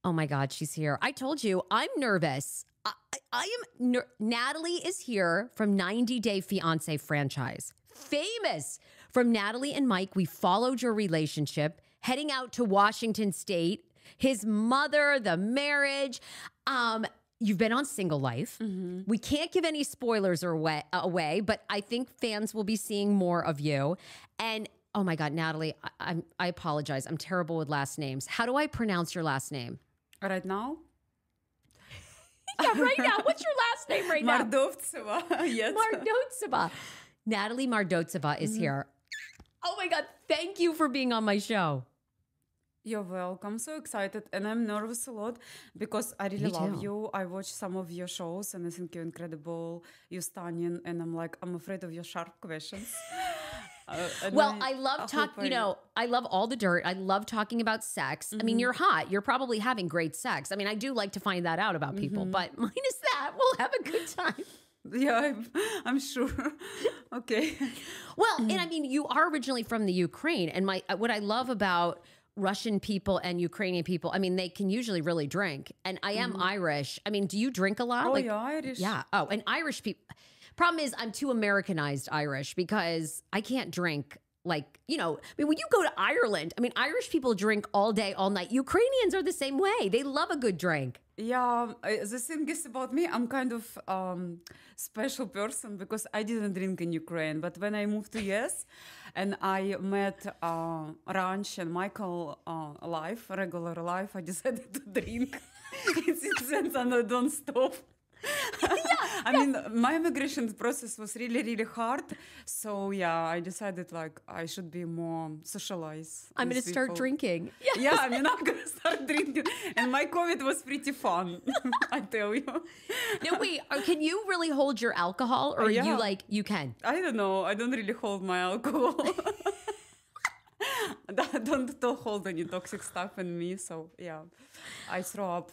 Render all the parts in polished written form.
Oh my God, she's here. I told you, I'm nervous. Natalie is here from 90 Day Fiance franchise. Famous from Natalie and Mike. We followed your relationship, heading out to Washington State, his mother, the marriage. You've been on Single Life. Mm-hmm. We can't give any spoilers away, but I think fans will be seeing more of you. And oh my God, Natalie, I apologize. I'm terrible with last names. How do I pronounce your last name? Right now? Yeah, right now. What's your last name right now? Mordovtseva. Yes. Mordovtseva. Natalie Mordovtseva is here. Oh my God, thank you for being on my show. You're welcome. So excited. And I'm nervous a lot because I really love you. I watched some of your shows and I think you're incredible. You're stunning. And I'm afraid of your sharp questions. Well, I love talking, I love all the dirt. I love talking about sex. Mm-hmm. I mean, you're hot. You're probably having great sex. I mean, I do like to find that out about people, but minus that, we'll have a good time. Yeah, I'm sure. Okay. Well, and I mean, you are originally from the Ukraine. And what I love about Russian people and Ukrainian people, I mean, they can usually really drink. And I am Irish. I mean, do you drink a lot? Oh, yeah, Irish. Yeah. Oh, and Irish people. Problem is, I'm too Americanized Irish because I can't drink I mean, when you go to Ireland, I mean, Irish people drink all day, all night. Ukrainians are the same way. They love a good drink. Yeah, the thing is about me, I'm kind of special person because I didn't drink in Ukraine. But when I moved to US and I met Ranch and Michael regular life, I decided to drink. Since then, and I don't stop. I mean, my immigration process was really, really hard. So, yeah, I decided I should be more socialized. I'm going to start drinking. Yes. Yeah, I mean, I'm going to start drinking. And my COVID was pretty fun, I tell you. No, wait, can you really hold your alcohol or you can? I don't know. I don't really hold my alcohol. I don't hold any toxic stuff in me. So, yeah, I throw up.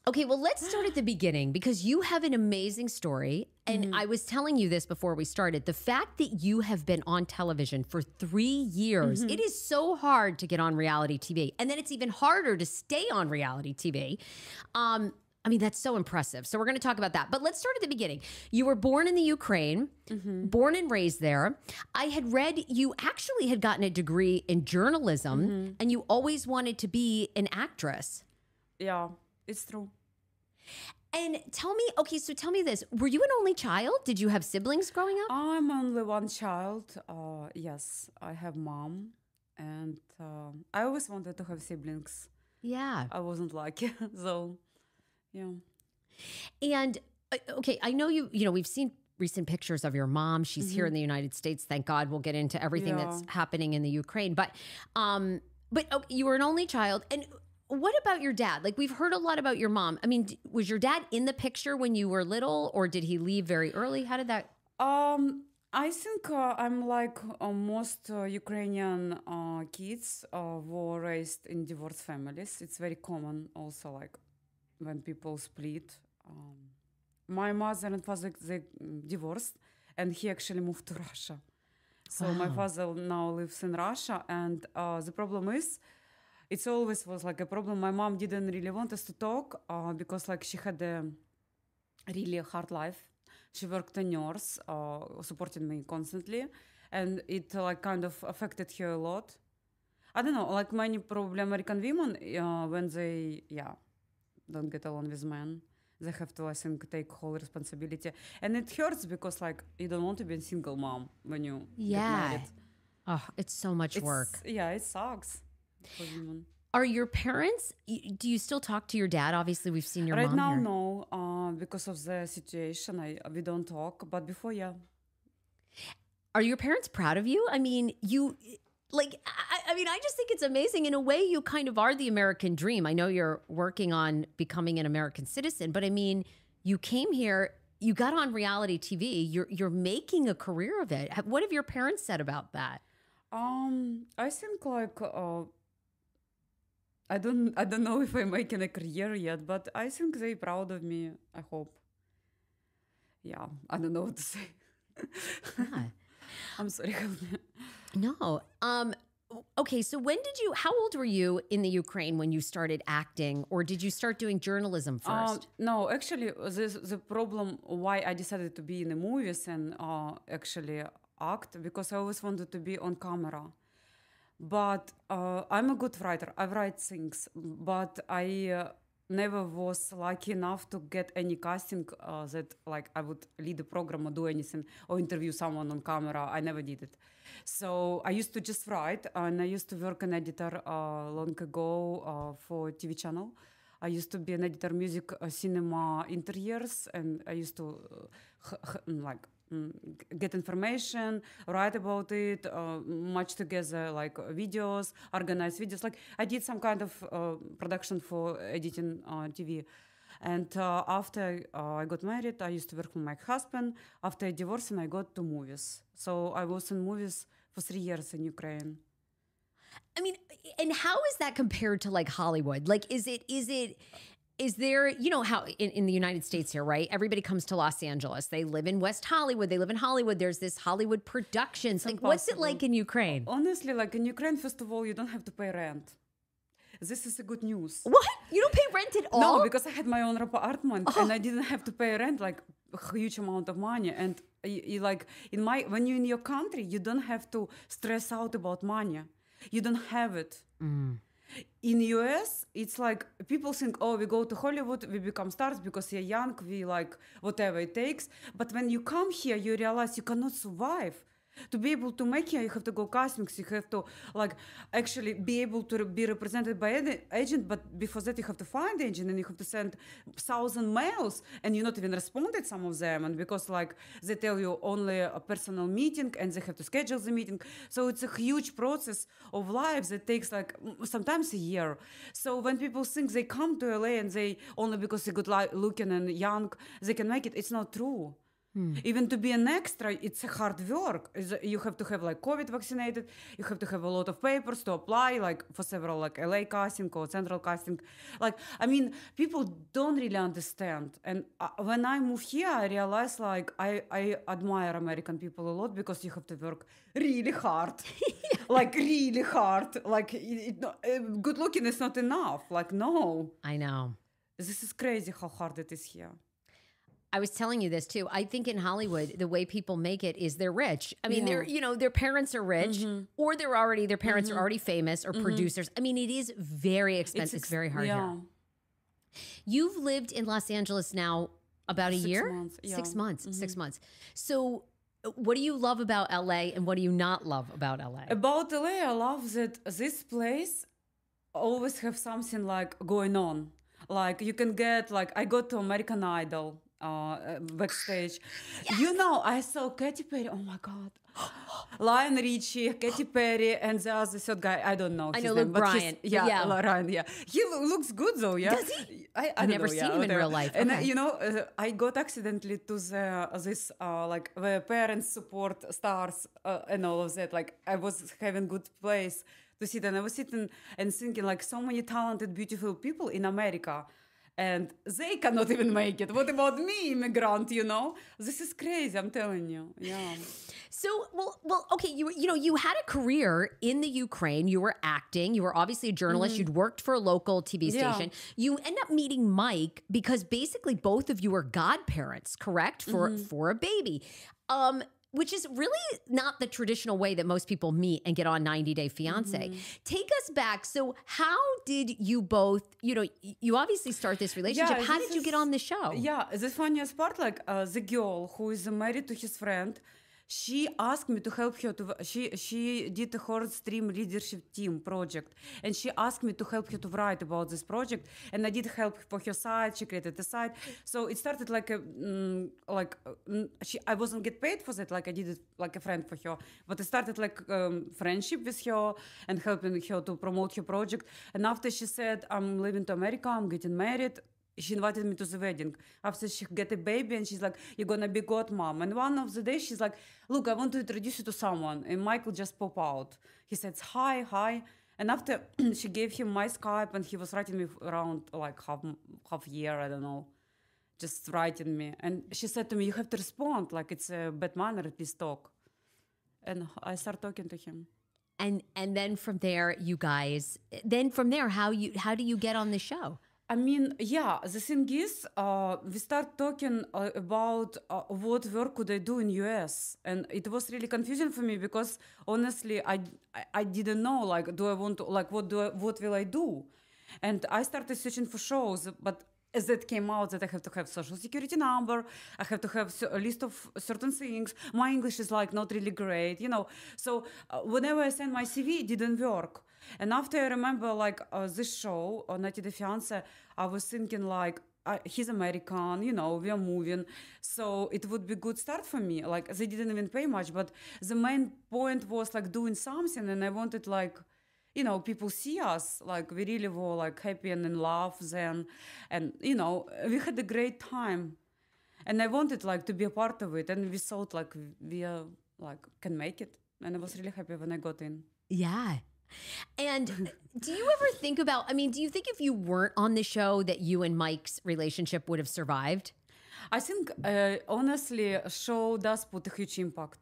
Okay, well, let's start at the beginning because you have an amazing story. And I was telling you this before we started. The fact that you have been on television for 3 years, it is so hard to get on reality TV. And then it's even harder to stay on reality TV. I mean, that's so impressive. So we're going to talk about that. But let's start at the beginning. You were born in the Ukraine, born and raised there. I had read you actually had gotten a degree in journalism and you always wanted to be an actress. Yeah. It's true. And tell me this. Were you an only child? Did you have siblings growing up? I'm only one child. Yes, I have mom. And I always wanted to have siblings. Yeah. I wasn't lucky. So, yeah. And, okay, I know we've seen recent pictures of your mom. She's here in the United States. Thank God. We'll get into everything that's happening in the Ukraine. But you were an only child. And what about your dad? We've heard a lot about your mom. I mean, was your dad in the picture when you were little or did he leave very early? How did that? I think I'm like most Ukrainian kids were raised in divorced families. It's very common also when people split. My mother and father, they divorced and he actually moved to Russia. So my father now lives in Russia and the problem is, it always was a problem. My mom didn't really want us to talk because she had a really hard life. She worked a nurse, supporting me constantly. And it kind of affected her a lot. I don't know, many probably American women, when they, don't get along with men, they have to, I think, take whole responsibility. And it hurts because you don't want to be a single mom when you get married. Oh, it's so much work. Yeah, it sucks. Are your parents, do you still talk to your dad? Obviously, we've seen your mom right now, here. No. Because of the situation, we don't talk. But before, yeah. Are your parents proud of you? I mean, I just think it's amazing. In a way, you kind of are the American dream. I know you're working on becoming an American citizen, but I mean, you came here, you got on reality TV, you're making a career of it. What have your parents said about that? I think I don't know if I'm making a career yet, but I think they're proud of me. I hope. Yeah, I don't know what to say. Yeah. I'm sorry. Help me. No. okay, so how old were you in the Ukraine when you started acting, or did you start doing journalism first? No, actually, the problem why I decided to be in the movies and actually act, because I always wanted to be on camera. But I'm a good writer. I write things, but I never was lucky enough to get any casting that like I would lead a program or do anything or interview someone on camera. I never did it. So I used to just write, and I used to work an editor long ago for TV channel. I used to be an editor music, cinema, interiors, and I used to get information, write about it, match together like videos, organize videos. Like I did some kind of production for editing TV. And after I got married, I used to work with my husband. After I divorced, and I got to movies. So I was in movies for 3 years in Ukraine. I mean, and how is that compared to like Hollywood? Like, is there, you know, how in the United States here, right? Everybody comes to Los Angeles. They live in West Hollywood. They live in Hollywood. There's this Hollywood Productions. Like, what's it like in Ukraine? Honestly, like in Ukraine, first of all, you don't have to pay rent. This is a good news. What? You don't pay rent at all? No, because I had my own apartment and I didn't have to pay rent, like a huge amount of money. And you like when you're in your country, you don't have to stress out about money. You don't have it. In US, it's like people think, oh, we go to Hollywood, we become stars because we're young, we like whatever it takes. But when you come here, you realize you cannot survive. To be able to make here, you have to go castings, you have to like actually be able to be represented by an agent, but before that you have to find the agent and you have to send 1,000 mails and you not even responded some of them, and because like they tell you only a personal meeting and they have to schedule the meeting. So it's a huge process of life that takes like sometimes a year. So when people think they come to LA and they only because they're good looking and young, they can make it, it's not true. Even to be an extra, it's a hard work. You have to have like COVID vaccinated. You have to have a lot of papers to apply, like for several like LA casting or central casting. Like, I mean, people don't really understand. And when I moved here, I realized like I admire American people a lot because you have to work really hard, like really hard. Like good looking is not enough. Like, no. I know. This is crazy how hard it is here. I was telling you this too. I think in Hollywood, the way people make it is they're rich. I mean, their parents are rich, or their parents are already famous or producers. I mean, it is very expensive. It's very hard here. You've lived in Los Angeles now about a year? 6 months. Yeah. 6 months. 6 months. So what do you love about LA and what do you not love about LA? About LA, I love that this place always have something like going on. Like you can get like, I go to American Idol. Backstage. Yes. You know, I saw Katy Perry. Oh my God. Lionel Richie, Katy Perry, and the other third guy. I don't know. I know, Luke Bryan. Ryan, yeah. He looks good though, yeah. Does he? I've never seen him in real life. And you know, I got accidentally to this like where parents support stars and all of that. Like I was having good place to sit, and I was sitting and thinking like so many talented, beautiful people in America. And they cannot even make it. What about me, immigrant, you know? This is crazy, I'm telling you. Yeah. So, well, okay, you had a career in the Ukraine. You were acting. You were obviously a journalist. You'd worked for a local TV station. You end up meeting Mike because basically both of you are godparents, correct? For a baby. Which is really not the traditional way that most people meet and get on 90 Day Fiance. Take us back. So how did you both, you obviously start this relationship. How did you get on the show? Yeah, the funniest part, like the girl who is married to his friend, she asked me to help her she did a horror stream leadership team project, and she asked me to help her to write about this project, and I did help for her site. She created the site, so it started like I wasn't get paid for that, like I did it like a friend for her, but it started like friendship with her and helping her to promote her project. And after she said, I'm leaving to America, I'm getting married, she invited me to the wedding. After she get a baby, and she's like, you're gonna be godmom. And one of the days she's like, look, I want to introduce you to someone. And Michael just pop out. He says, hi. And after she gave him my Skype, and he was writing me around like half year, I don't know, just writing me. And she said to me, you have to respond, like it's a bad manner, please talk. And I start talking to him. And then from there, you guys. Then from there, how do you get on the show? I mean, yeah, the thing is, we start talking about what work could I do in US, and it was really confusing for me because honestly, I didn't know, like, do I want to, like, what will I do? And I started searching for shows, but as it came out that I have to have social security number, I have to have a list of certain things. My English is like not really great, you know. So whenever I sent my CV, it didn't work. And after I remember like this show, Natalie Fiance, I was thinking like, he's American, you know, we are moving. So it would be good start for me. Like they didn't even pay much, but the main point was like doing something, and I wanted like, you know, people see us, like we really were like happy and in love then. And, you know, we had a great time. And I wanted like to be a part of it. And we thought like we like can make it. And I was really happy when I got in. Yeah. And do you ever think about, I mean, do you think if you weren't on the show that you and Mike's relationship would have survived? I think, honestly, a show does put a huge impact